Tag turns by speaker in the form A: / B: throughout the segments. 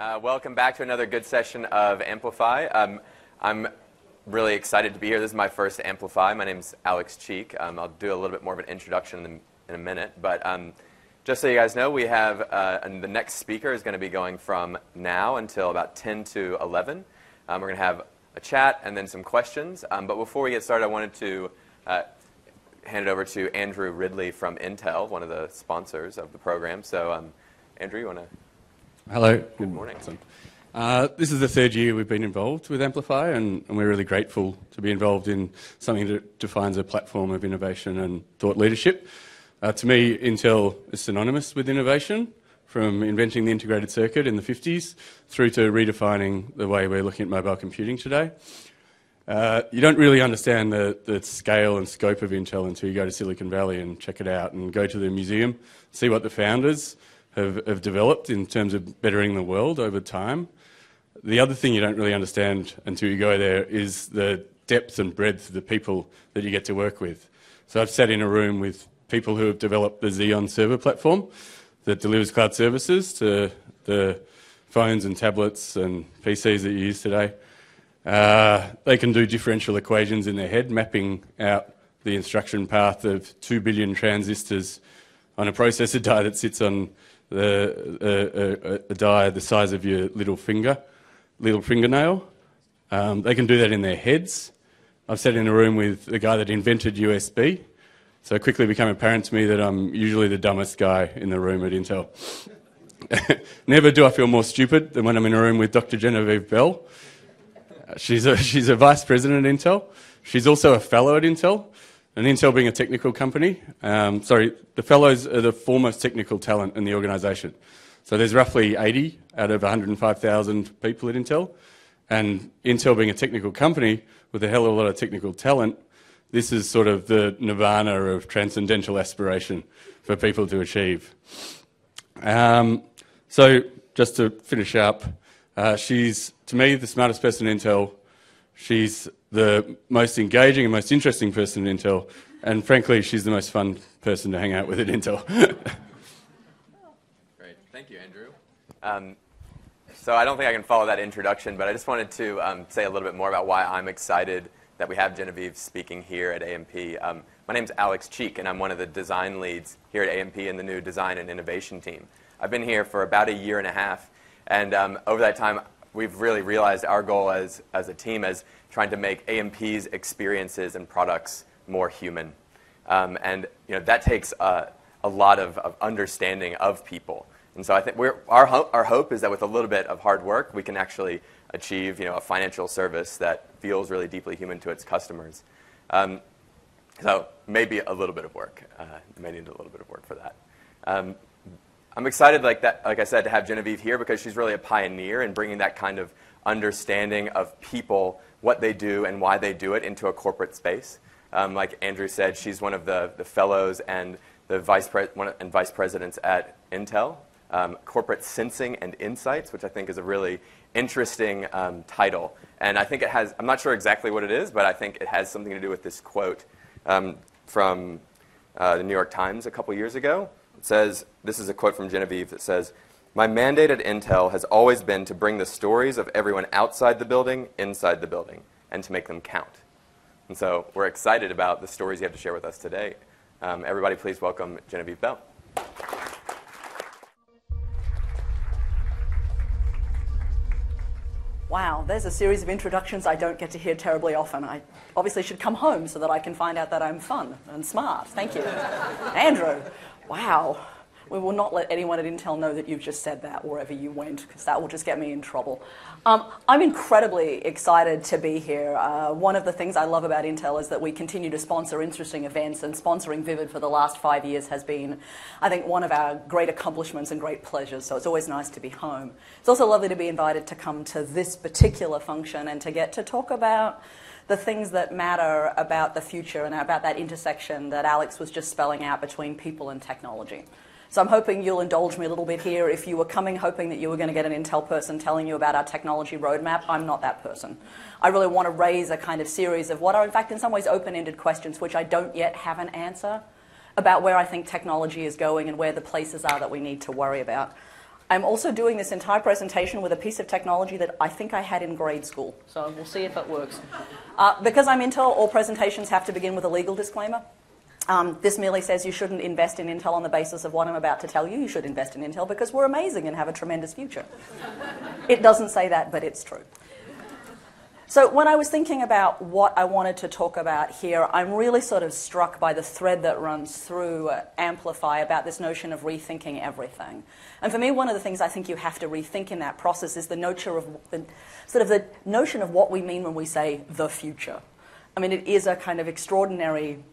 A: Welcome back to another good session of Amplify. I'm really excited to be here. This is my first Amplify. My name's Alex Cheek. I'll do a little bit more of an introduction in a minute. But just so you guys know, we have the next speaker is going to be going from now until about 10 to 11. We're going to have a chat and then some questions. But before we get started, I wanted to hand it over to Andrew Ridley from Intel, one of the sponsors of the program. So, Andrew, you want to...
B: Hello.
A: Good morning.
B: This is the third year we've been involved with Amplify, and we're really grateful to be involved in something that defines a platform of innovation and thought leadership. To me, Intel is synonymous with innovation, from inventing the integrated circuit in the 50s through to redefining the way we're looking at mobile computing today. You don't really understand the scale and scope of Intel until you go to Silicon Valley and check it out and go to the museum, see what the founders have developed in terms of bettering the world over time. The other thing you don't really understand until you go there is the depth and breadth of the people that you get to work with. So I've sat in a room with people who have developed the Xeon server platform that delivers cloud services to the phones and tablets and PCs that you use today. They can do differential equations in their head, mapping out the instruction path of 2 billion transistors on a processor die that sits on a die the size of your little fingernail. They can do that in their heads. I've sat in a room with the guy that invented USB, so it quickly became apparent to me that I'm usually the dumbest guy in the room at Intel. Never do I feel more stupid than when I'm in a room with Dr. Genevieve Bell. She's a vice president at Intel. She's also a fellow at Intel. And Intel being a technical company, the fellows are the foremost technical talent in the organisation. So there's roughly 80 out of 105,000 people at Intel. And Intel being a technical company with a hell of a lot of technical talent, this is sort of the nirvana of transcendental aspiration for people to achieve. So just to finish up, she's, to me, the smartest person in Intel. She's the most engaging and most interesting person in Intel, and frankly, she's the most fun person to hang out with at Intel.
A: Great. Thank you, Andrew. So I don't think I can follow that introduction, but I just wanted to say a little bit more about why I'm excited that we have Genevieve speaking here at AMP. My name's Alex Cheek, and I'm one of the design leads here at AMP in the new design and innovation team. I've been here for about a year and a half, and over that time, we've really realized our goal as a team as trying to make AMP's experiences and products more human. And that takes a lot of understanding of people. And so I think our hope is that with a little bit of hard work, we can actually achieve a financial service that feels really deeply human to its customers. So maybe a little bit of work. May need a little bit of work for that. I'm excited, like I said, to have Genevieve here because she's really a pioneer in bringing that kind of understanding of people, what they do and why they do it, into a corporate space. Like Andrew said, she's one of the fellows and the vice presidents at Intel, Corporate Sensing and Insights, which I think is a really interesting title. And I think it has, I'm not sure exactly what it is, but I think it has something to do with this quote from the New York Times a couple years ago. It says, this is a quote from Genevieve that says, "My mandate at Intel has always been to bring the stories of everyone outside the building inside the building and to make them count." And so we're excited about the stories you have to share with us today. Everybody please welcome Genevieve Bell.
C: Wow, there's a series of introductions I don't get to hear terribly often. I obviously should come home so that I can find out that I'm fun and smart. Thank you. Andrew, wow. We will not let anyone at Intel know that you've just said that wherever you went, because that will just get me in trouble. I'm incredibly excited to be here. One of the things I love about Intel is that we continue to sponsor interesting events, and sponsoring Vivid for the last 5 years has been, I think, one of our great accomplishments and great pleasures, so it's always nice to be home. It's also lovely to be invited to come to this particular function and to get to talk about the things that matter about the future and about that intersection that Alex was just spelling out between people and technology. So I'm hoping you'll indulge me a little bit here. If you were coming hoping that you were going to get an Intel person telling you about our technology roadmap, I'm not that person. I really want to raise a kind of series of what are, in fact, in some ways open-ended questions which I don't yet have an answer about where I think technology is going and where the places are that we need to worry about. I'm also doing this entire presentation with a piece of technology that I think I had in grade school. So we'll see if it works. Because I'm Intel, all presentations have to begin with a legal disclaimer. This merely says you shouldn't invest in Intel on the basis of what I'm about to tell you. You should invest in Intel because we're amazing and have a tremendous future. It doesn't say that, but it's true. So when I was thinking about what I wanted to talk about here, I'm really sort of struck by the thread that runs through Amplify about this notion of rethinking everything. And for me, one of the things I think you have to rethink in that process is the notion of what we mean when we say the future. I mean, it is a kind of extraordinary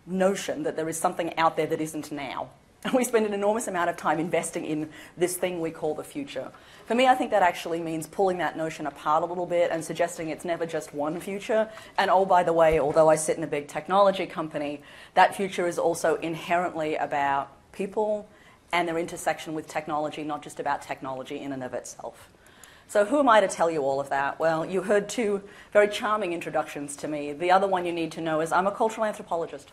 C: notion that there is something out there that isn't now. And we spend an enormous amount of time investing in this thing we call the future. For me, I think that actually means pulling that notion apart a little bit and suggesting it's never just one future. And oh, by the way, although I sit in a big technology company, that future is also inherently about people and their intersection with technology, not just about technology in and of itself. So who am I to tell you all of that? Well, you heard two very charming introductions to me. The other one you need to know is I'm a cultural anthropologist.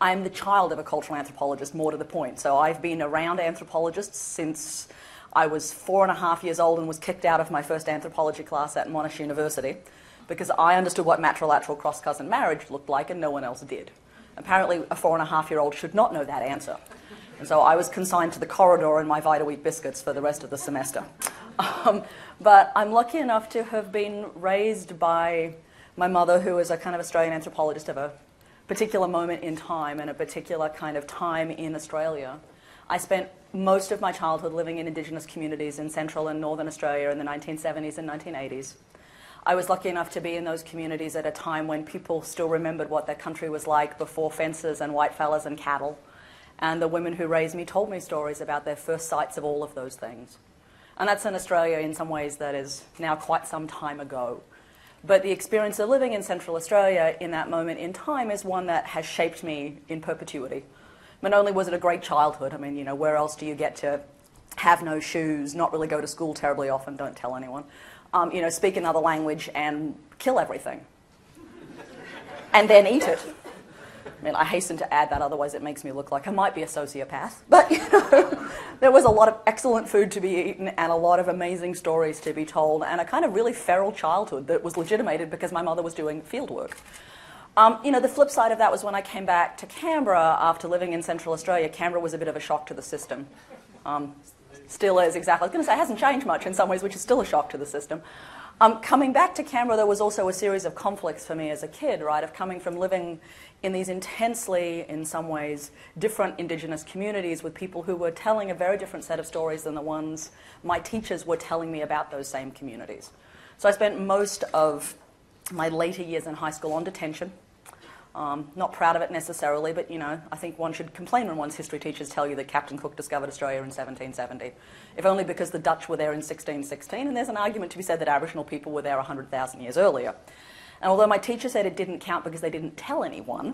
C: I'm the child of a cultural anthropologist, more to the point. So I've been around anthropologists since I was 4.5 years old and was kicked out of my first anthropology class at Monash University because I understood what matrilateral cross-cousin marriage looked like and no one else did. Apparently, a 4.5-year-old should not know that answer. And so I was consigned to the corridor and my Vita Wheat biscuits for the rest of the semester. But I'm lucky enough to have been raised by my mother, who is a kind of Australian anthropologist of a particular moment in time and a particular kind of time in Australia. I spent most of my childhood living in Indigenous communities in Central and Northern Australia in the 1970s and 1980s. I was lucky enough to be in those communities at a time when people still remembered what their country was like before fences and whitefellas and cattle. And the women who raised me told me stories about their first sights of all of those things. And that's in Australia in some ways that is now quite some time ago. But the experience of living in Central Australia in that moment in time is one that has shaped me in perpetuity. Not only was it a great childhood, I mean, you know, where else do you get to have no shoes, not really go to school terribly often, don't tell anyone, you know, speak another language and kill everything. And then eat it. I mean, I hasten to add that, otherwise it makes me look like I might be a sociopath. But, you know, there was a lot of excellent food to be eaten and a lot of amazing stories to be told and a kind of really feral childhood that was legitimated because my mother was doing field work. You know, the flip side of that was when I came back to Canberra after living in Central Australia. Canberra was a bit of a shock to the system. Still is, exactly. I was going to say it hasn't changed much in some ways, which is still a shock to the system. Coming back to Canberra, there was also a series of conflicts for me as a kid, right, of coming from living in these intensely, in some ways, different Indigenous communities with people who were telling a very different set of stories than the ones my teachers were telling me about those same communities. So I spent most of my later years in high school on detention. Not proud of it necessarily, but, you know, I think one should complain when one's history teachers tell you that Captain Cook discovered Australia in 1770. If only because the Dutch were there in 1616, and there's an argument to be said that Aboriginal people were there 100,000 years earlier. And although my teacher said it didn't count because they didn't tell anyone,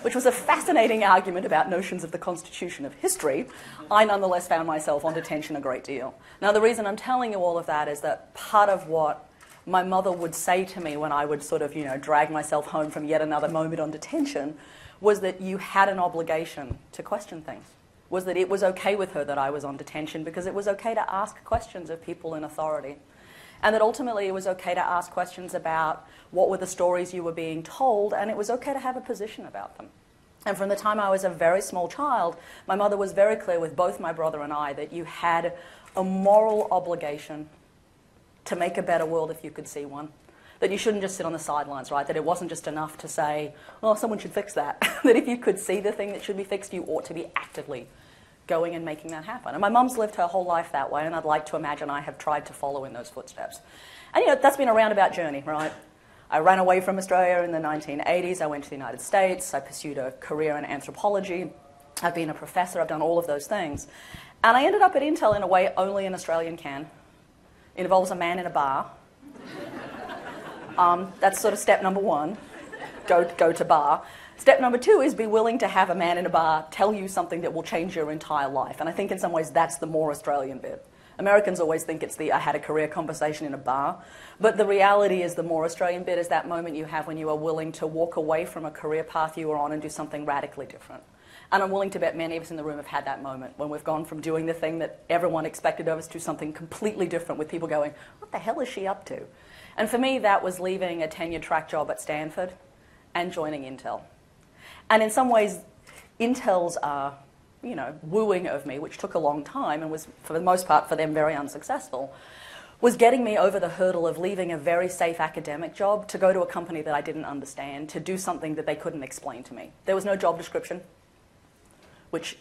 C: which was a fascinating argument about notions of the constitution of history, I nonetheless found myself on detention a great deal. Now, the reason I'm telling you all of that is that part of what my mother would say to me when I would sort of, you know, drag myself home from yet another moment on detention was that you had an obligation to question things. Was that it was okay with her that I was on detention because it was okay to ask questions of people in authority. And that ultimately it was okay to ask questions about what were the stories you were being told, and it was okay to have a position about them. And from the time I was a very small child, my mother was very clear with both my brother and I that you had a moral obligation to make a better world if you could see one. That you shouldn't just sit on the sidelines, right? That it wasn't just enough to say, well, someone should fix that. That if you could see the thing that should be fixed, you ought to be actively going and making that happen. And my mum's lived her whole life that way, and I'd like to imagine I have tried to follow in those footsteps. And, you know, that's been a roundabout journey, right? I ran away from Australia in the 1980s. I went to the United States. I pursued a career in anthropology. I've been a professor. I've done all of those things. And I ended up at Intel in a way only an Australian can. It involves a man in a bar. That's sort of step number one. Go to bar. Step number two is be willing to have a man in a bar tell you something that will change your entire life. And I think in some ways that's the more Australian bit. Americans always think it's the I had a career conversation in a bar. But the reality is the more Australian bit is that moment you have when you are willing to walk away from a career path you were on and do something radically different. And I'm willing to bet many of us in the room have had that moment when we've gone from doing the thing that everyone expected of us to something completely different, with people going, what the hell is she up to? And for me, that was leaving a tenure track job at Stanford and joining Intel. And in some ways, Intel's wooing of me, which took a long time and was, for the most part, for them very unsuccessful, was getting me over the hurdle of leaving a very safe academic job to go to a company that I didn't understand, to do something that they couldn't explain to me. There was no job description, which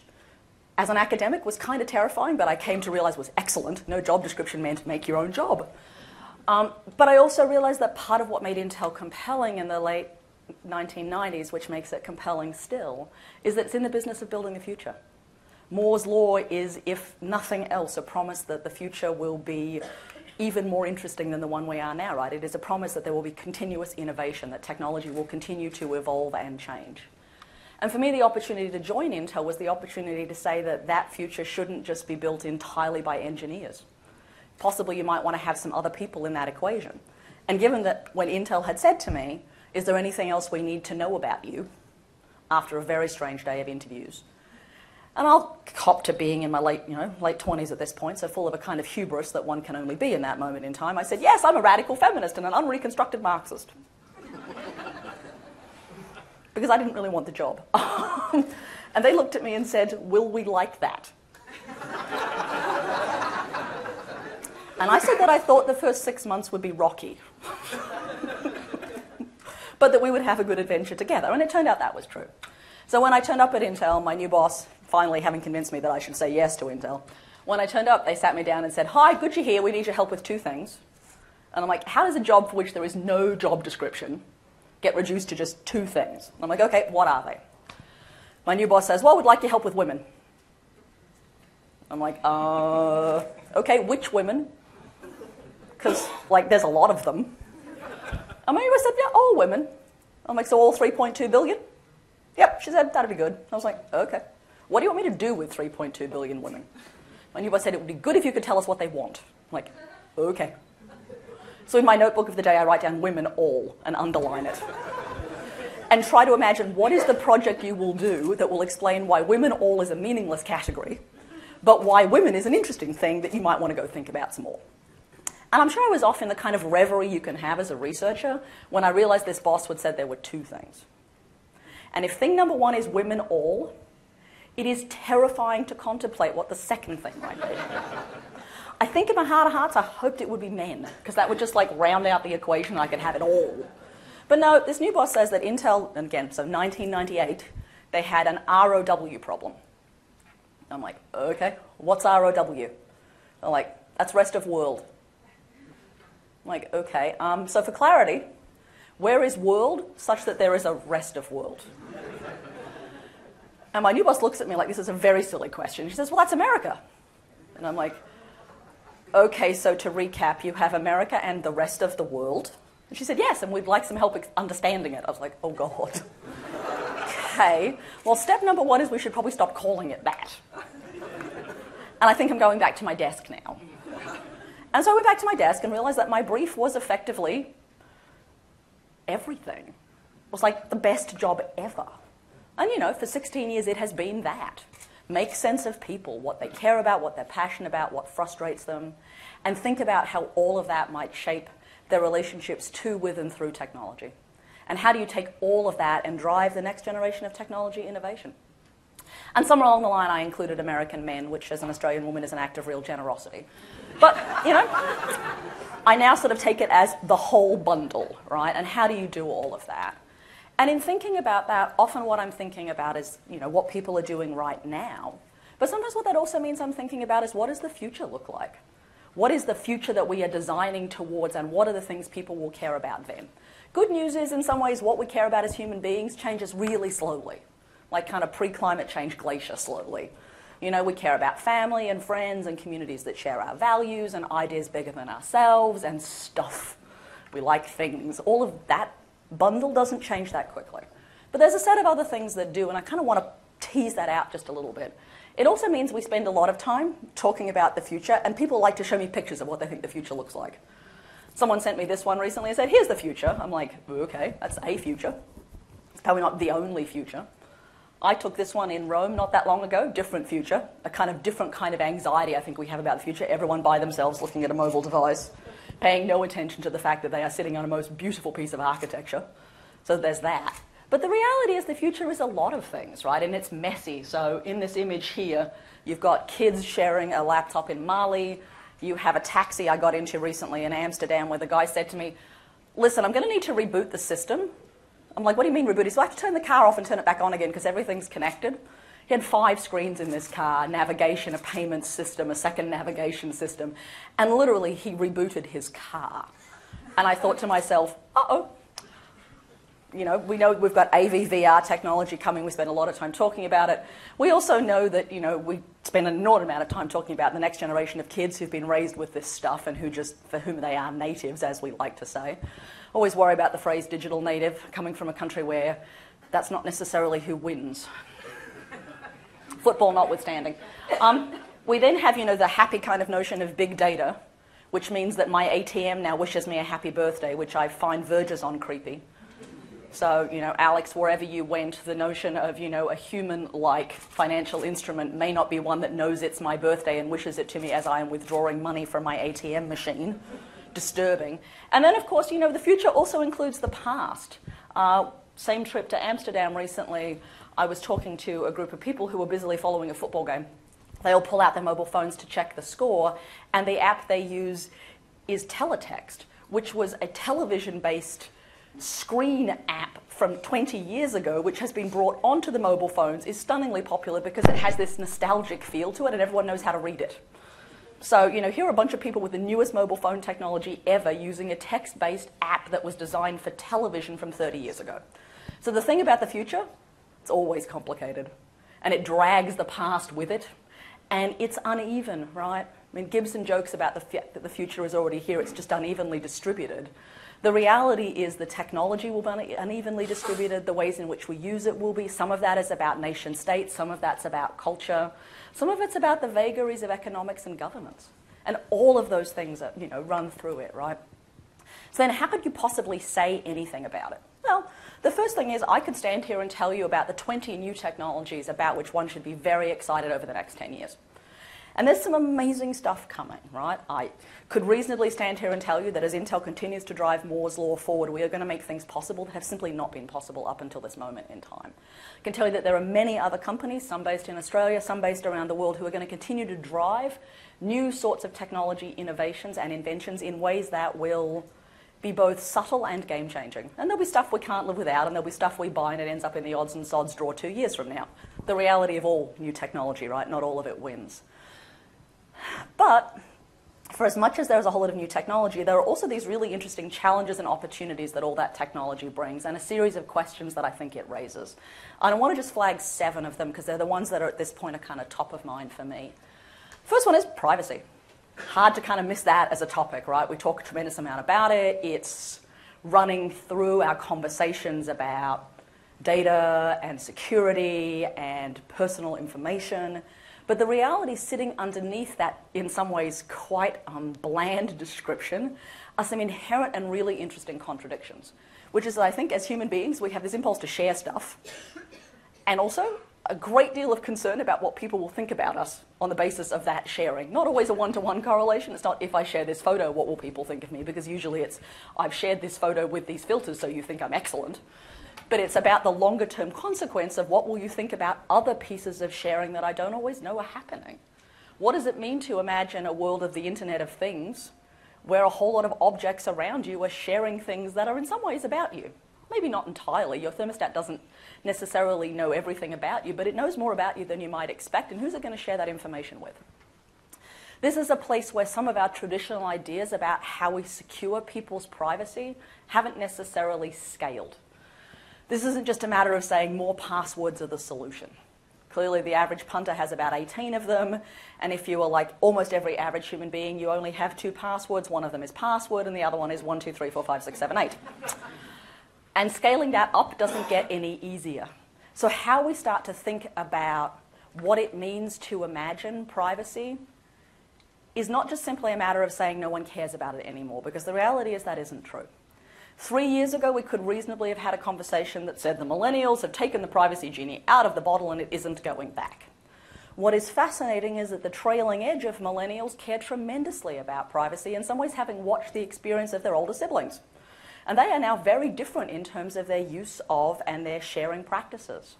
C: as an academic was kind of terrifying, but I came to realize was excellent. No job description meant make your own job. But I also realized that part of what made Intel compelling in the late 1990s, which makes it compelling still, is that it's in the business of building the future. Moore's law is, if nothing else, a promise that the future will be even more interesting than the one we are now, right? It is a promise that there will be continuous innovation, that technology will continue to evolve and change. And for me, the opportunity to join Intel was the opportunity to say that that future shouldn't just be built entirely by engineers. Possibly you might want to have some other people in that equation. And given that when Intel had said to me, is there anything else we need to know about you, after a very strange day of interviews? And I'll cop to being in my late 20s at this point, so full of a kind of hubris that one can only be in that moment in time. I said, yes, I'm a radical feminist and an unreconstructed Marxist. Because I didn't really want the job. And they looked at me and said, will we like that? And I said that I thought the first 6 months would be rocky. But that we would have a good adventure together. And it turned out that was true. So when I turned up at Intel, my new boss, finally having convinced me that I should say yes to Intel, when I turned up, they sat me down and said, hi, good you're here, we need your help with 2 things. And I'm like, how does a job for which there is no job description get reduced to just 2 things? And I'm like, okay, what are they? My new boss says, well, we'd like your help with women. I'm like, okay, which women? Because, there's a lot of them. And my new boss said, yeah, all women. I'm like, so all 3.2 billion? Yep, she said, that'd be good. I was like, okay. What do you want me to do with 3.2 billion women? My new boss said, it would be good if you could tell us what they want. I'm like, okay. So in my notebook of the day, I write down women all and underline it. And try to imagine what is the project you will do that will explain why women all is a meaningless category, but why women is an interesting thing that you might want to go think about some more. And I'm sure I was off in the kind of reverie you can have as a researcher when I realized this boss had said there were 2 things. And if thing number 1 is women all, it is terrifying to contemplate what the second thing might be. I think in my heart of hearts, I hoped it would be men, because that would just round out the equation and I could have it all. But no, this new boss says that Intel, and again, so 1998, they had an ROW problem. I'm like, okay, what's ROW? They're like, that's rest of world. I'm like, okay, so for clarity, where is world such that there is a rest of world? And my new boss looks at me like this is a very silly question. She says, well, that's America. And I'm like, okay, so to recap, you have America and the rest of the world? And she said, yes, and we'd like some help understanding it. I was like, oh, God. Okay, well, step number 1 is we should probably stop calling it that. And I think I'm going back to my desk now. And so I went back to my desk and realized that my brief was effectively everything. It was like the best job ever. And for 16 years it has been that. Make sense of people, what they care about, what they're passionate about, what frustrates them, and think about how all of that might shape their relationships to, with, and through technology. And how do you take all of that and drive the next generation of technology innovation? And somewhere along the line I included American men, which as an Australian woman is an act of real generosity. But, I now sort of take it as the whole bundle, right? And how do you do all of that? And in thinking about that, often what I'm thinking about is, what people are doing right now. But sometimes what that also means I'm thinking about is what does the future look like? What is the future that we are designing towards, and what are the things people will care about then? Good news is, in some ways, what we care about as human beings changes really slowly, like kind of pre-climate change glacier slowly. We care about family and friends and communities that share our values and ideas bigger than ourselves and stuff. We like things. All of that bundle doesn't change that quickly. But there's a set of other things that do, and I kind of want to tease that out just a little bit. It also means we spend a lot of time talking about the future, and people like to show me pictures of what they think the future looks like. Someone sent me this one recently and said, here's the future. I'm like, okay, that's a future. It's probably not the only future. I took this one in Rome not that long ago, different future, a kind of different kind of anxiety I think we have about the future. Everyone by themselves looking at a mobile device, paying no attention to the fact that they are sitting on a most beautiful piece of architecture. So there's that. But the reality is the future is a lot of things, right? And it's messy. So in this image here, you've got kids sharing a laptop in Mali. You have a taxi I got into recently in Amsterdam where the guy said to me, listen, I'm going to need to reboot the system. I'm like, what do you mean reboot? He said, I have to turn the car off and turn it back on again because everything's connected. He had 5 screens in this car, navigation, a payment system, a second navigation system. And literally, he rebooted his car. And I thought to myself, uh-oh. You know, we know we've got AV/VR technology coming. We spend a lot of time talking about it. We also know that, you know, we spend an inordinate amount of time talking about the next generation of kids who've been raised with this stuff and for whom they are natives, as we like to say. Always worry about the phrase digital native coming from a country where that's not necessarily who wins. Football notwithstanding. We then have, you know, the happy kind of notion of big data, which means that my ATM now wishes me a happy birthday, which I find verges on creepy. So, you know, Alex, wherever you went, the notion of, you know, a human-like financial instrument may not be one that knows it's my birthday and wishes it to me as I am withdrawing money from my ATM machine. Disturbing. And then, of course, you know, the future also includes the past. Same trip to Amsterdam recently, I was talking to a group of people who were busily following a football game. They all pull out their mobile phones to check the score, and the app they use is Teletext, which was a television-based screen app from 20 years ago, which has been brought onto the mobile phones, is stunningly popular because it has this nostalgic feel to it and everyone knows how to read it. So, you know, here are a bunch of people with the newest mobile phone technology ever using a text-based app that was designed for television from 30 years ago. So the thing about the future, it's always complicated. And it drags the past with it. And it's uneven, right? I mean, Gibson jokes about the fact that the future is already here, it's just unevenly distributed. The reality is the technology will be unevenly distributed, the ways in which we use it will be. Some of that is about nation states, some of that's about culture, some of it's about the vagaries of economics and governance. And all of those things are, you know, run through it, right? So then how could you possibly say anything about it? Well, the first thing is I could stand here and tell you about the 20 new technologies about which one should be very excited over the next 10 years. And there's some amazing stuff coming, right? I could reasonably stand here and tell you that as Intel continues to drive Moore's law forward, we are going to make things possible that have simply not been possible up until this moment in time. I can tell you that there are many other companies, some based in Australia, some based around the world, who are going to continue to drive new sorts of technology innovations and inventions in ways that will be both subtle and game-changing. And there'll be stuff we can't live without, and there'll be stuff we buy and it ends up in the odds and sods drawer 2 years from now. The reality of all new technology, right? Not all of it wins. But for as much as there's a whole lot of new technology, there are also these really interesting challenges and opportunities that all that technology brings, and a series of questions that I think it raises. And I want to just flag 7 of them because they're the ones that are at this point are kind of top of mind for me. First one is privacy. Hard to kind of miss that as a topic, right? We talk a tremendous amount about it. It's running through our conversations about data and security and personal information. But the reality sitting underneath that, in some ways, quite bland description are some inherent and really interesting contradictions, which is that I think as human beings, we have this impulse to share stuff and also a great deal of concern about what people will think about us on the basis of that sharing. Not always a one-to-one correlation. It's not if I share this photo, what will people think of me? Because usually it's I've shared this photo with these filters, so you think I'm excellent. But it's about the longer-term consequence of what will you think about other pieces of sharing that I don't always know are happening. What does it mean to imagine a world of the Internet of Things where a whole lot of objects around you are sharing things that are in some ways about you? Maybe not entirely. Your thermostat doesn't necessarily know everything about you, but it knows more about you than you might expect, and who's it going to share that information with? This is a place where some of our traditional ideas about how we secure people's privacy haven't necessarily scaled. This isn't just a matter of saying more passwords are the solution. Clearly, the average punter has about 18 of them, and if you are like almost every average human being, you only have 2 passwords. One of them is password, and the other one is 1, 2, 3, 4, 5, 6, 7, 8. And scaling that up doesn't get any easier. So how we start to think about what it means to imagine privacy is not just simply a matter of saying no one cares about it anymore, because the reality is that isn't true. 3 years ago, we could reasonably have had a conversation that said the millennials have taken the privacy genie out of the bottle and it isn't going back. What is fascinating is that the trailing edge of millennials care tremendously about privacy, in some ways having watched the experience of their older siblings. And they are now very different in terms of their use of and their sharing practices.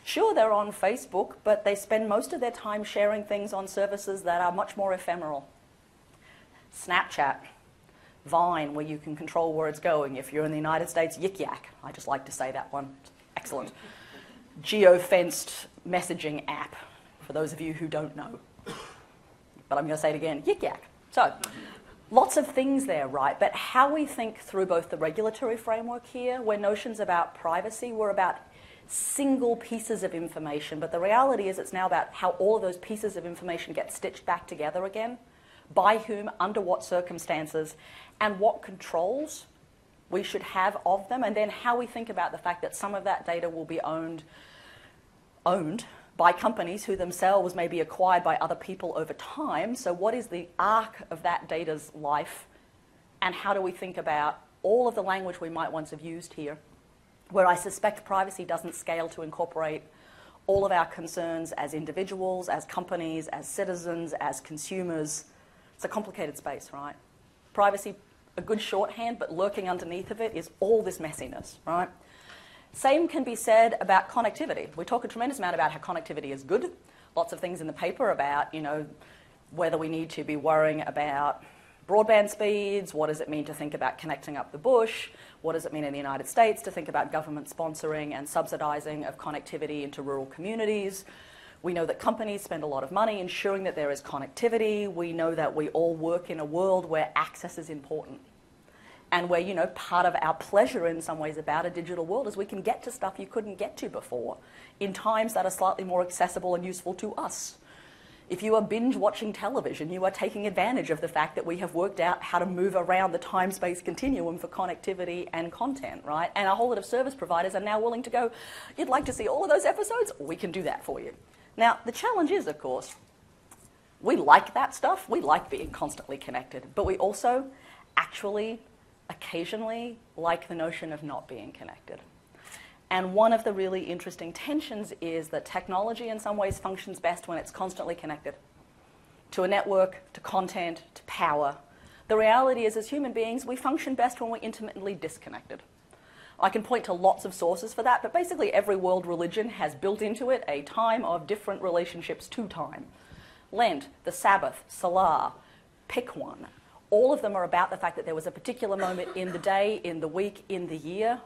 C: Sure, they're on Facebook, but they spend most of their time sharing things on services that are much more ephemeral. Snapchat, Vine, where you can control where it's going. If you're in the United States, Yik Yak. I just like to say that one. Excellent. Geo-fenced messaging app, for those of you who don't know. But I'm going to say it again, Yik Yak. So, lots of things there, right? But how we think through both the regulatory framework here, where notions about privacy were about single pieces of information, but the reality is it's now about how all of those pieces of information get stitched back together again, by whom, under what circumstances, and what controls we should have of them, and then how we think about the fact that some of that data will be owned by companies who themselves may be acquired by other people over time. So what is the arc of that data's life, and how do we think about all of the language we might once have used here, where I suspect privacy doesn't scale to incorporate all of our concerns as individuals, as companies, as citizens, as consumers. It's a complicated space, right? Privacy, a good shorthand, but lurking underneath of it is all this messiness, right? Same can be said about connectivity. We talk a tremendous amount about how connectivity is good. Lots of things in the paper about, whether we need to be worrying about broadband speeds, what does it mean to think about connecting up the bush, what does it mean in the United States to think about government sponsoring and subsidizing of connectivity into rural communities. We know that companies spend a lot of money ensuring that there is connectivity. We know that we all work in a world where access is important. And where, part of our pleasure in some ways about a digital world is we can get to stuff you couldn't get to before in times that are slightly more accessible and useful to us. If you are binge watching television, you are taking advantage of the fact that we have worked out how to move around the time-space continuum for connectivity and content, right? And a whole lot of service providers are now willing to go, you'd like to see all of those episodes? We can do that for you. Now, the challenge is, of course, we like that stuff. We like being constantly connected. But we also actually, occasionally, like the notion of not being connected. And one of the really interesting tensions is that technology in some ways functions best when it's constantly connected to a network, to content, to power. The reality is, as human beings, we function best when we're intermittently disconnected. I can point to lots of sources for that, but basically every world religion has built into it a time of different relationships to time. Lent, the Sabbath, Salah, pick one. All of them are about the fact that there was a particular moment in the day, in the week, in the year,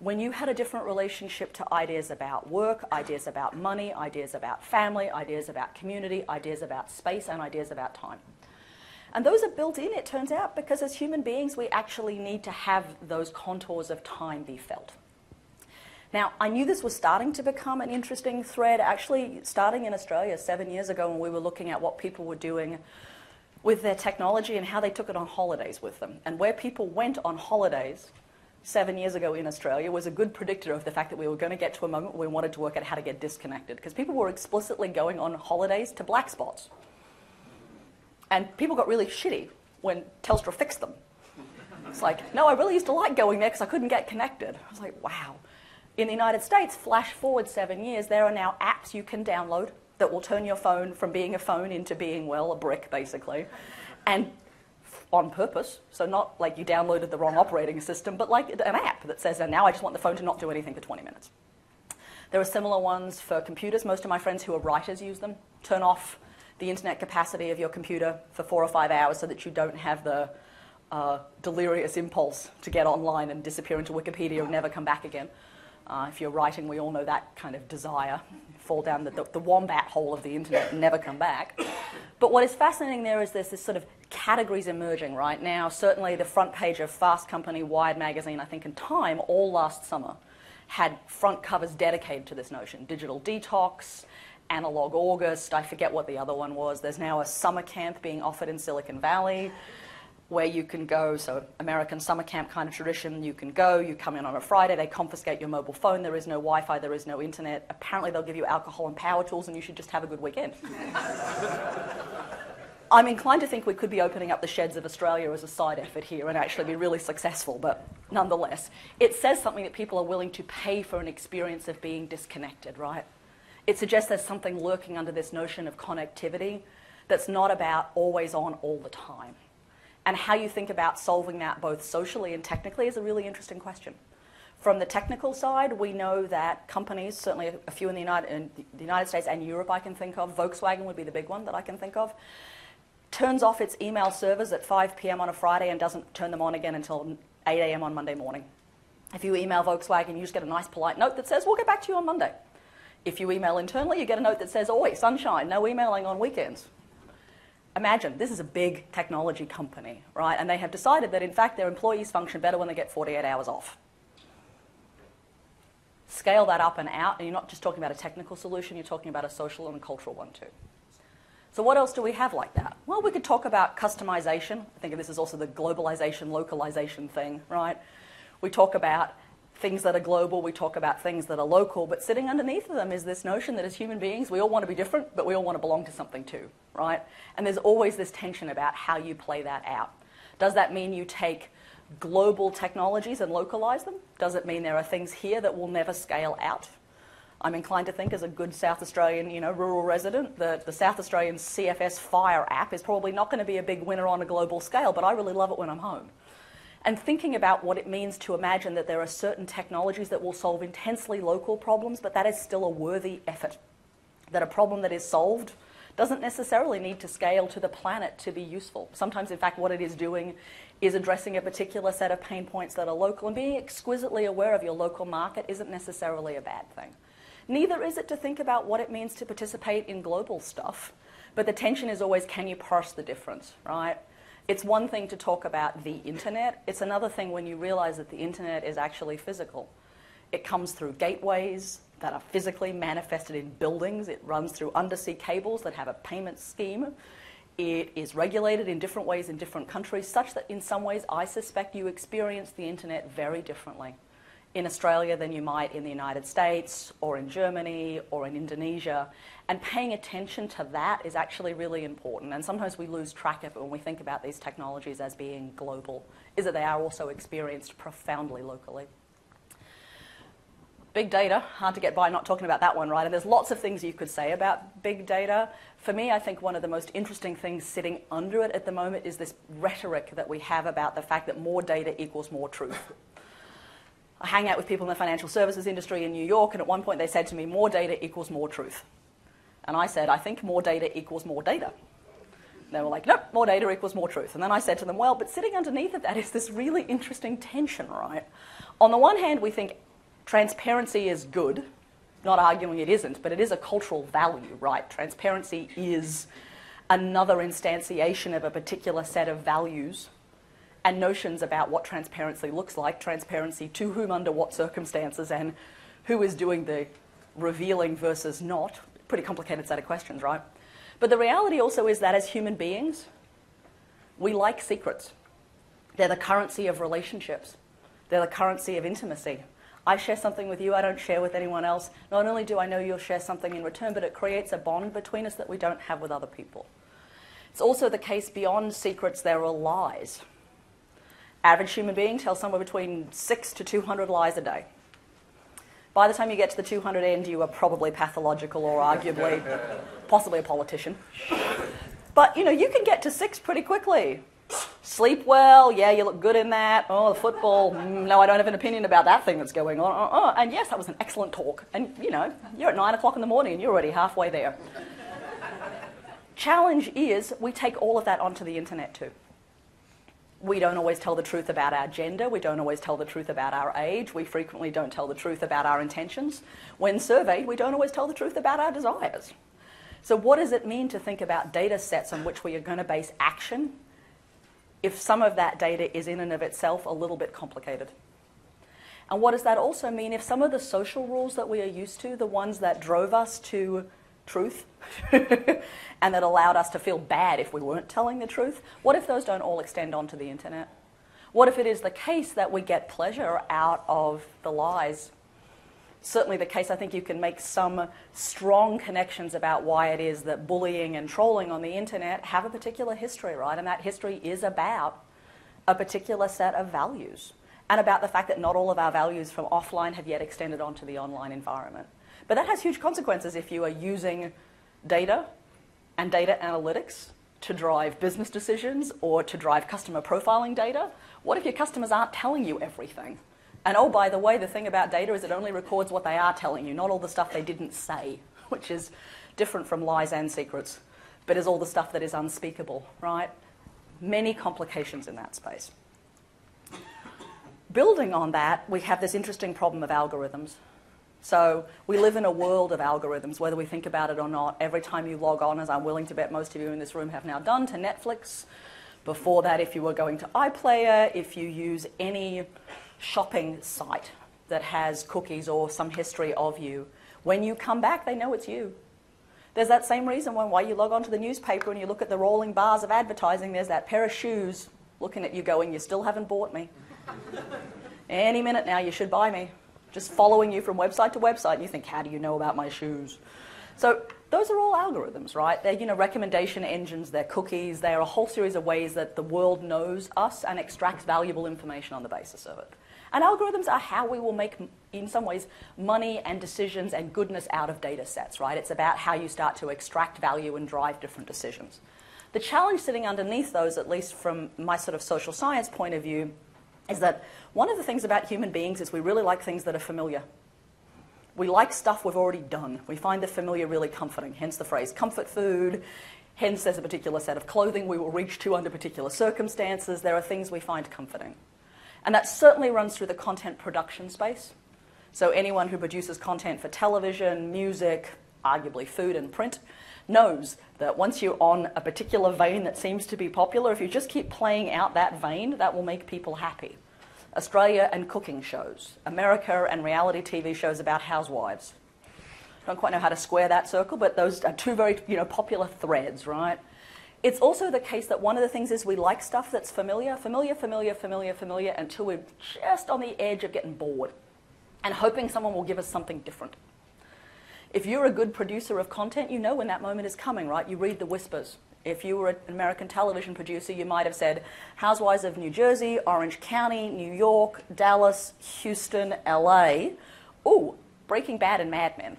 C: when you had a different relationship to ideas about work, ideas about money, ideas about family, ideas about community, ideas about space, and ideas about time. And those are built in, it turns out, because as human beings, we actually need to have those contours of time be felt. Now, I knew this was starting to become an interesting thread, actually starting in Australia 7 years ago when we were looking at what people were doing with their technology and how they took it on holidays with them. And where people went on holidays 7 years ago in Australia was a good predictor of the fact that we were going to get to a moment where we wanted to work out how to get disconnected, because people were explicitly going on holidays to black spots. And people got really shitty when Telstra fixed them. It's like, no, I really used to like going there because I couldn't get connected. I was like, wow. In the United States, flash forward 7 years, there are now apps you can download that will turn your phone from being a phone into being, well, a brick, basically. And on purpose, so not like you downloaded the wrong operating system, but like an app that says, now I just want the phone to not do anything for 20 minutes. There are similar ones for computers. Most of my friends who are writers use them. Turn off the internet capacity of your computer for 4 or 5 hours so that you don't have the delirious impulse to get online and disappear into Wikipedia and never come back again. If you're writing, we all know that kind of desire. Fall down the wombat hole of the internet and never come back. But what is fascinating there is there's this sort of categories emerging right now. Certainly the front page of Fast Company, Wired Magazine, I think, and Time, all last summer, had front covers dedicated to this notion. Digital detox, Analog August, I forget what the other one was. There's now a summer camp being offered in Silicon Valley where you can go, so American summer camp kind of tradition, you can go, you come in on a Friday, they confiscate your mobile phone, there is no Wi-Fi, there is no internet. Apparently they'll give you alcohol and power tools and you should just have a good weekend. I'm inclined to think we could be opening up the sheds of Australia as a side effort here and actually be really successful, but nonetheless, it says something that people are willing to pay for an experience of being disconnected, right? It suggests there's something lurking under this notion of connectivity that's not about always on all the time. And how you think about solving that both socially and technically is a really interesting question. From the technical side, we know that companies, certainly a few in the United States and Europe I can think of, Volkswagen would be the big one that I can think of, turns off its email servers at 5 p.m. on a Friday and doesn't turn them on again until 8 a.m. on Monday morning. If you email Volkswagen, you just get a nice polite note that says, we'll get back to you on Monday. If you email internally, you get a note that says, oi, sunshine, no emailing on weekends. Imagine, this is a big technology company, right? And they have decided that, in fact, their employees function better when they get 48 hours off. Scale that up and out, and you're not just talking about a technical solution, you're talking about a social and a cultural one too. So what else do we have like that? Well, we could talk about customization. I think this is also the globalization, localization thing, right? We talk about things that are global, we talk about things that are local, but sitting underneath of them is this notion that as human beings, we all want to be different, but we all want to belong to something too, right? And there's always this tension about how you play that out. Does that mean you take global technologies and localize them? Does it mean there are things here that will never scale out? I'm inclined to think, as a good South Australian, rural resident, the South Australian CFS Fire app is probably not going to be a big winner on a global scale, but I really love it when I'm home. And thinking about what it means to imagine that there are certain technologies that will solve intensely local problems, but that is still a worthy effort. That a problem that is solved doesn't necessarily need to scale to the planet to be useful. Sometimes, in fact, what it is doing is addressing a particular set of pain points that are local, and being exquisitely aware of your local market isn't necessarily a bad thing. Neither is it to think about what it means to participate in global stuff, but the tension is always, can you parse the difference, right? It's one thing to talk about the internet. It's another thing when you realize that the internet is actually physical. It comes through gateways that are physically manifested in buildings. It runs through undersea cables that have a payment scheme. It is regulated in different ways in different countries, such that in some ways I suspect you experience the internet very differently in Australia than you might in the United States or in Germany or in Indonesia. And paying attention to that is actually really important. And sometimes we lose track of it when we think about these technologies as being global, is that they are also experienced profoundly locally. Big data, hard to get by not talking about that one, right? And there's lots of things you could say about big data. For me, I think one of the most interesting things sitting under it at the moment is this rhetoric that we have about the fact that more data equals more truth. I hang out with people in the financial services industry in New York, and at one point they said to me, more data equals more truth. And I said, I think more data equals more data. And they were like, nope, more data equals more truth. And then I said to them, well, but sitting underneath of that is this really interesting tension, right? On the one hand, we think transparency is good, not arguing it isn't, but it is a cultural value, right? Transparency is another instantiation of a particular set of values and notions about what transparency looks like, transparency to whom, under what circumstances, and who is doing the revealing versus not. Pretty complicated set of questions, right? But the reality also is that as human beings, we like secrets. They're the currency of relationships. They're the currency of intimacy. I share something with you I don't share with anyone else. Not only do I know you'll share something in return, but it creates a bond between us that we don't have with other people. It's also the case beyond secrets, there are lies. Average human being tells somewhere between 6 to 200 lies a day. By the time you get to the 200 end, you are probably pathological or arguably, possibly a politician. But, you can get to 6 pretty quickly. Sleep well, yeah, you look good in that. Oh, the football, no, I don't have an opinion about that thing that's going on. And yes, that was an excellent talk. And, you're at 9 o'clock in the morning and you're already halfway there. Challenge is we take all of that onto the internet too. We don't always tell the truth about our gender. We don't always tell the truth about our age. We frequently don't tell the truth about our intentions. When surveyed, we don't always tell the truth about our desires. So what does it mean to think about data sets on which we are going to base action if some of that data is in and of itself a little bit complicated? And what does that also mean if some of the social rules that we are used to, the ones that drove us to truth and that allowed us to feel bad if we weren't telling the truth, what if those don't all extend onto the internet? What if it is the case that we get pleasure out of the lies? certainly the case. I think you can make some strong connections about why it is that bullying and trolling on the internet have a particular history, right? And that history is about a particular set of values and about the fact that not all of our values from offline have yet extended onto the online environment. But that has huge consequences if you are using data and data analytics to drive business decisions or to drive customer profiling data. What if your customers aren't telling you everything? And oh, by the way, the thing about data is it only records what they are telling you, not all the stuff they didn't say, which is different from lies and secrets, but is all the stuff that is unspeakable, right? Many complications in that space. Building on that, we have this interesting problem of algorithms. So we live in a world of algorithms, whether we think about it or not. Every time you log on, as I'm willing to bet most of you in this room have now done, to Netflix. Before that, if you were going to iPlayer, if you use any shopping site that has cookies or some history of you, when you come back, they know it's you. There's that same reason why you log onto the newspaper and you look at the rolling bars of advertising, there's that pair of shoes looking at you going, you still haven't bought me. Any minute now, you should buy me. Just following you from website to website, and you think, how do you know about my shoes? So those are all algorithms, right? They're recommendation engines, they're cookies, they're a whole series of ways that the world knows us and extracts valuable information on the basis of it. And algorithms are how we will make, in some ways, money and decisions and goodness out of data sets, right? It's about how you start to extract value and drive different decisions. The challenge sitting underneath those, at least from my sort of social science point of view, is that one of the things about human beings is we really like things that are familiar. We like stuff we've already done. We find the familiar really comforting, hence the phrase comfort food, hence there's a particular set of clothing we will reach to under particular circumstances. There are things we find comforting. And that certainly runs through the content production space. So anyone who produces content for television, music, arguably food and print, knows that once you're on a particular vein that seems to be popular, if you just keep playing out that vein, that will make people happy. Australia and cooking shows, America and reality TV shows about housewives. Don't quite know how to square that circle, but those are two very popular threads, right? It's also the case that one of the things is we like stuff that's familiar, until we're just on the edge of getting bored and hoping someone will give us something different. If you're a good producer of content, you know when that moment is coming, right? You read the whispers. If you were an American television producer, you might have said, Housewives of New Jersey, Orange County, New York, Dallas, Houston, LA. Ooh, Breaking Bad and Mad Men.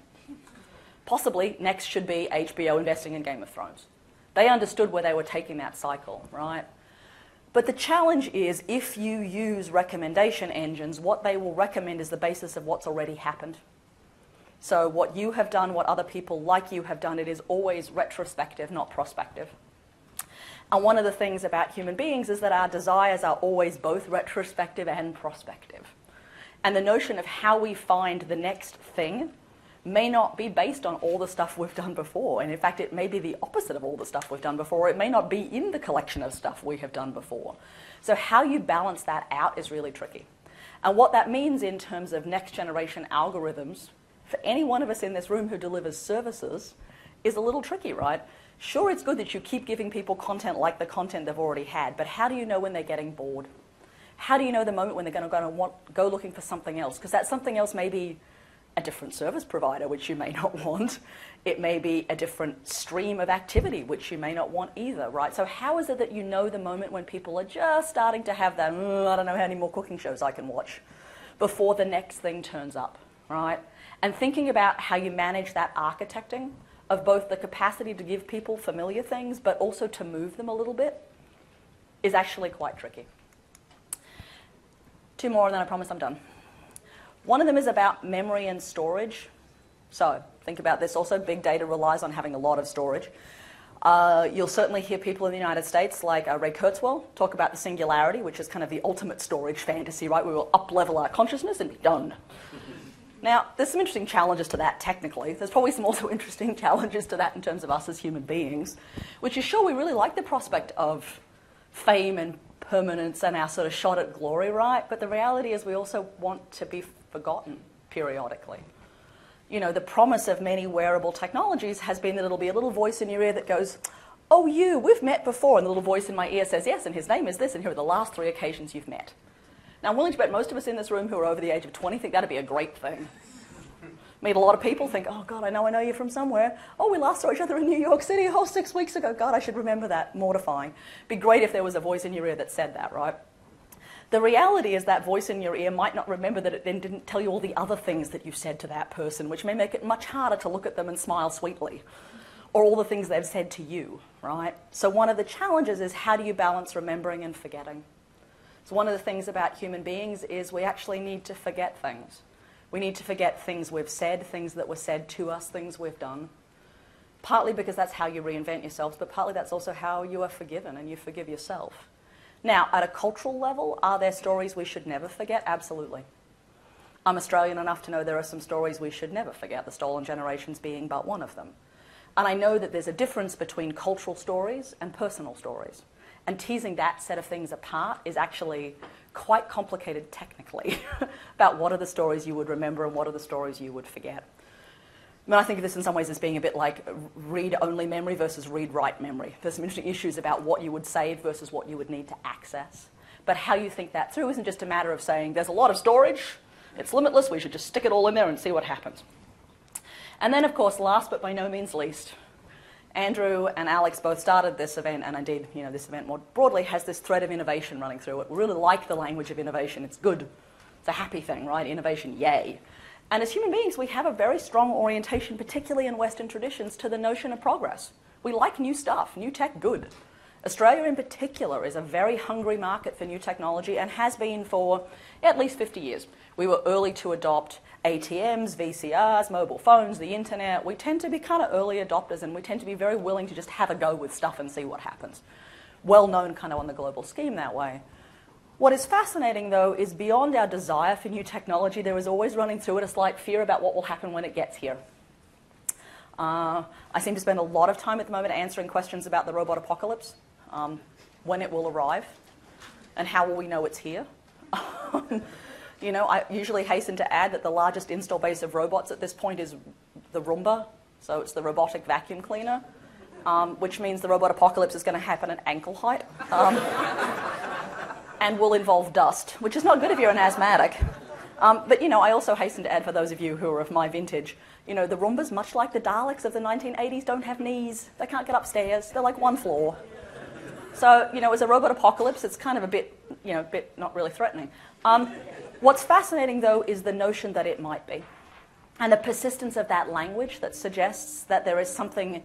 C: Possibly next should be HBO investing in Game of Thrones. They understood where they were taking that cycle, right? But the challenge is if you use recommendation engines, what they will recommend is the basis of what's already happened. So what you have done, what other people like you have done, it is always retrospective, not prospective. And one of the things about human beings is that our desires are always both retrospective and prospective. And the notion of how we find the next thing may not be based on all the stuff we've done before. And in fact, it may be the opposite of all the stuff we've done before. It may not be in the collection of stuff we have done before. So how you balance that out is really tricky. And what that means in terms of next generation algorithms, for any one of us in this room who delivers services, is a little tricky, right? Sure, it's good that you keep giving people content like the content they've already had, but how do you know when they're getting bored? How do you know the moment when they're going to go looking for something else? Because that something else may be a different service provider, which you may not want. It may be a different stream of activity, which you may not want either, right? So how is it that you know the moment when people are just starting to have that, I don't know how many more cooking shows I can watch, before the next thing turns up, right? And thinking about how you manage that architecting of both the capacity to give people familiar things, but also to move them a little bit, is actually quite tricky. Two more, and then I promise I'm done. One of them is about memory and storage. So think about this also. Big data relies on having a lot of storage. You'll certainly hear people in the United States like Ray Kurzweil talk about the singularity, which is kind of the ultimate storage fantasy, right? We will up-level our consciousness and be done. Now, there's some interesting challenges to that technically. There's probably some also interesting challenges to that in terms of us as human beings, which is sure we really like the prospect of fame and permanence and our sort of shot at glory, right? But the reality is we also want to be forgotten periodically. You know, the promise of many wearable technologies has been that it'll be a little voice in your ear that goes, oh, we've met before, and the little voice in my ear says, yes, and his name is this, and here are the last 3 occasions you've met. Now, I'm willing to bet most of us in this room who are over the age of 20 think that'd be a great thing. Meet a lot of people, think, oh, God, I know you from somewhere. Oh, we last saw each other in New York City, 6 weeks ago. God, I should remember that. Mortifying. Be great if there was a voice in your ear that said that, right? The reality is that voice in your ear might not remember that it then didn't tell you all the other things that you said to that person, which may make it much harder to look at them and smile sweetly, or all the things they've said to you, right? So one of the challenges is, how do you balance remembering and forgetting? So one of the things about human beings is we actually need to forget things. We need to forget things we've said, things that were said to us, things we've done. Partly because that's how you reinvent yourselves, but partly that's also how you are forgiven and you forgive yourself. Now, at a cultural level, are there stories we should never forget? Absolutely. I'm Australian enough to know there are some stories we should never forget, the stolen generations being but one of them. And I know that there's a difference between cultural stories and personal stories. And teasing that set of things apart is actually quite complicated technically about what are the stories you would remember and what are the stories you would forget. I mean, I think of this in some ways as being a bit like read-only memory versus read-write memory. There's some interesting issues about what you would save versus what you would need to access. But how you think that through isn't just a matter of saying, there's a lot of storage, it's limitless, we should just stick it all in there and see what happens. And then, of course, last but by no means least, Andrew and Alex both started this event, and indeed, this event more broadly has this thread of innovation running through it. We really like the language of innovation. It's good. It's a happy thing, right? Innovation, yay. And as human beings, we have a very strong orientation, particularly in Western traditions, to the notion of progress. We like new stuff, new tech, good. Australia in particular is a very hungry market for new technology and has been for at least 50 years. We were early to adopt ATMs, VCRs, mobile phones, the internet. We tend to be kind of early adopters, and we tend to be very willing to just have a go with stuff and see what happens. Well known kind of on the global scheme that way. What is fascinating, though, is beyond our desire for new technology, there is always running through it a slight fear about what will happen when it gets here. I seem to spend a lot of time at the moment answering questions about the robot apocalypse, when it will arrive, and how will we know it's here. I usually hasten to add that the largest install base of robots at this point is the Roomba, so it's the robotic vacuum cleaner, which means the robot apocalypse is going to happen at ankle height. And will involve dust, which is not good if you're an asthmatic. But I also hasten to add, for those of you who are of my vintage, the Roombas, much like the Daleks of the 1980s, don't have knees. They can't get upstairs. They're like one floor. So, as a robot apocalypse, it's kind of a bit not really threatening. What's fascinating, though, is the notion that it might be, and the persistence of that language that suggests that there is something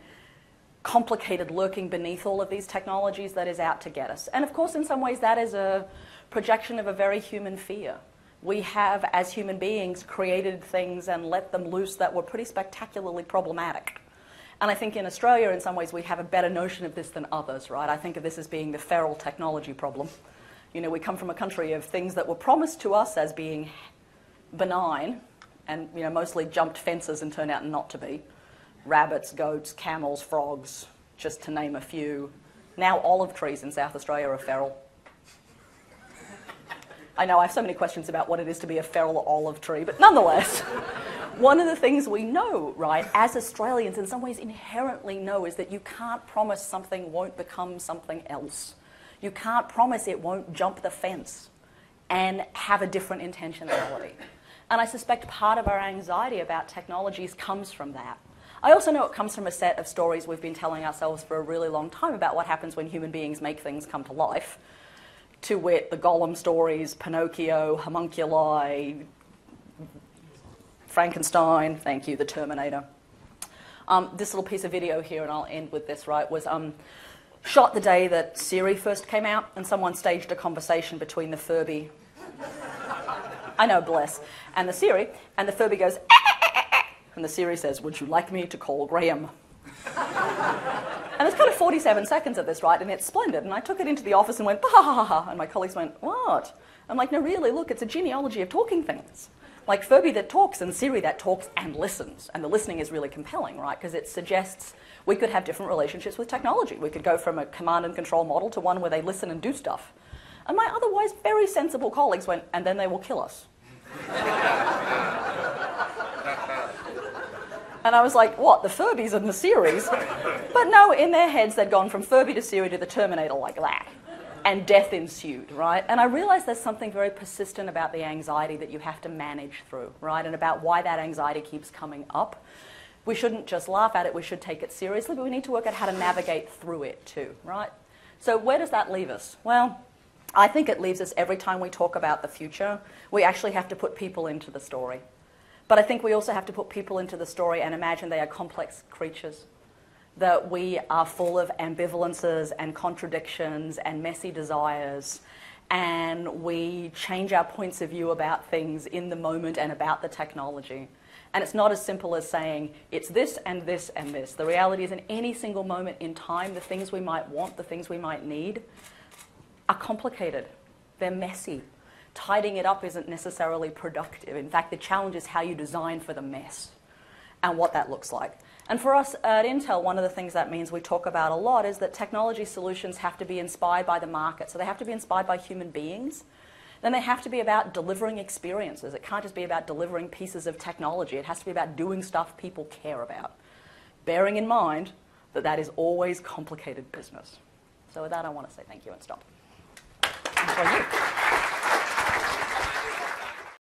C: complicated lurking beneath all of these technologies that is out to get us. And of course, in some ways, that is a projection of a very human fear. We have, as human beings, created things and let them loose that were pretty spectacularly problematic. And I think in Australia, in some ways, we have a better notion of this than others, right? I think of this as being the feral technology problem. We come from a country of things that were promised to us as being benign and, mostly jumped fences and turned out not to be. Rabbits, goats, camels, frogs, just to name a few. Now olive trees in South Australia are feral. I know I have so many questions about what it is to be a feral olive tree, but nonetheless, one of the things we know, right, as Australians in some ways inherently know, is that you can't promise something won't become something else. You can't promise it won't jump the fence and have a different intentionality. And I suspect part of our anxiety about technologies comes from that. I also know it comes from a set of stories we've been telling ourselves for a really long time about what happens when human beings make things come to life. To wit, the Golem stories, Pinocchio, homunculi, Frankenstein, thank you, the Terminator. This little piece of video here, and I'll end with this, right, was shot the day that Siri first came out, and someone staged a conversation between the Furby, I know, bless, and the Siri, and the Furby goes, and the Siri says, would you like me to call Graham? And it's kind of 47 seconds of this, right? And it's splendid. And I took it into the office and went, bah, ha, ha, ha. And my colleagues went, what? I'm like, no, really, look, it's a genealogy of talking things. Like Furby that talks and Siri that talks and listens. And the listening is really compelling, right? Because it suggests we could have different relationships with technology. We could go from a command and control model to one where they listen and do stuff. And my otherwise very sensible colleagues went, and then they will kill us. And I was like, what, the Furbies and the Siris? But no, in their heads, they'd gone from Furby to Siri to the Terminator like that. and death ensued, right? And I realized there's something very persistent about the anxiety that you have to manage through, right? And about why that anxiety keeps coming up. We shouldn't just laugh at it, we should take it seriously, but we need to work out how to navigate through it too, right? So where does that leave us? Well, I think it leaves us every time we talk about the future, we actually have to put people into the story. But I think we also have to put people into the story and imagine they are complex creatures, that we are full of ambivalences and contradictions and messy desires, and we change our points of view about things in the moment and about the technology. And it's not as simple as saying, it's this and this and this. The reality is in any single moment in time, the things we might want, the things we might need, are complicated. They're messy. Tidying it up isn't necessarily productive. In fact, the challenge is how you design for the mess and what that looks like. And for us at Intel, one of the things that means we talk about a lot is that technology solutions have to be inspired by the market. So they have to be inspired by human beings. Then they have to be about delivering experiences. It can't just be about delivering pieces of technology. It has to be about doing stuff people care about, bearing in mind that that is always complicated business. So with that, I want to say thank you and stop. Enjoy you.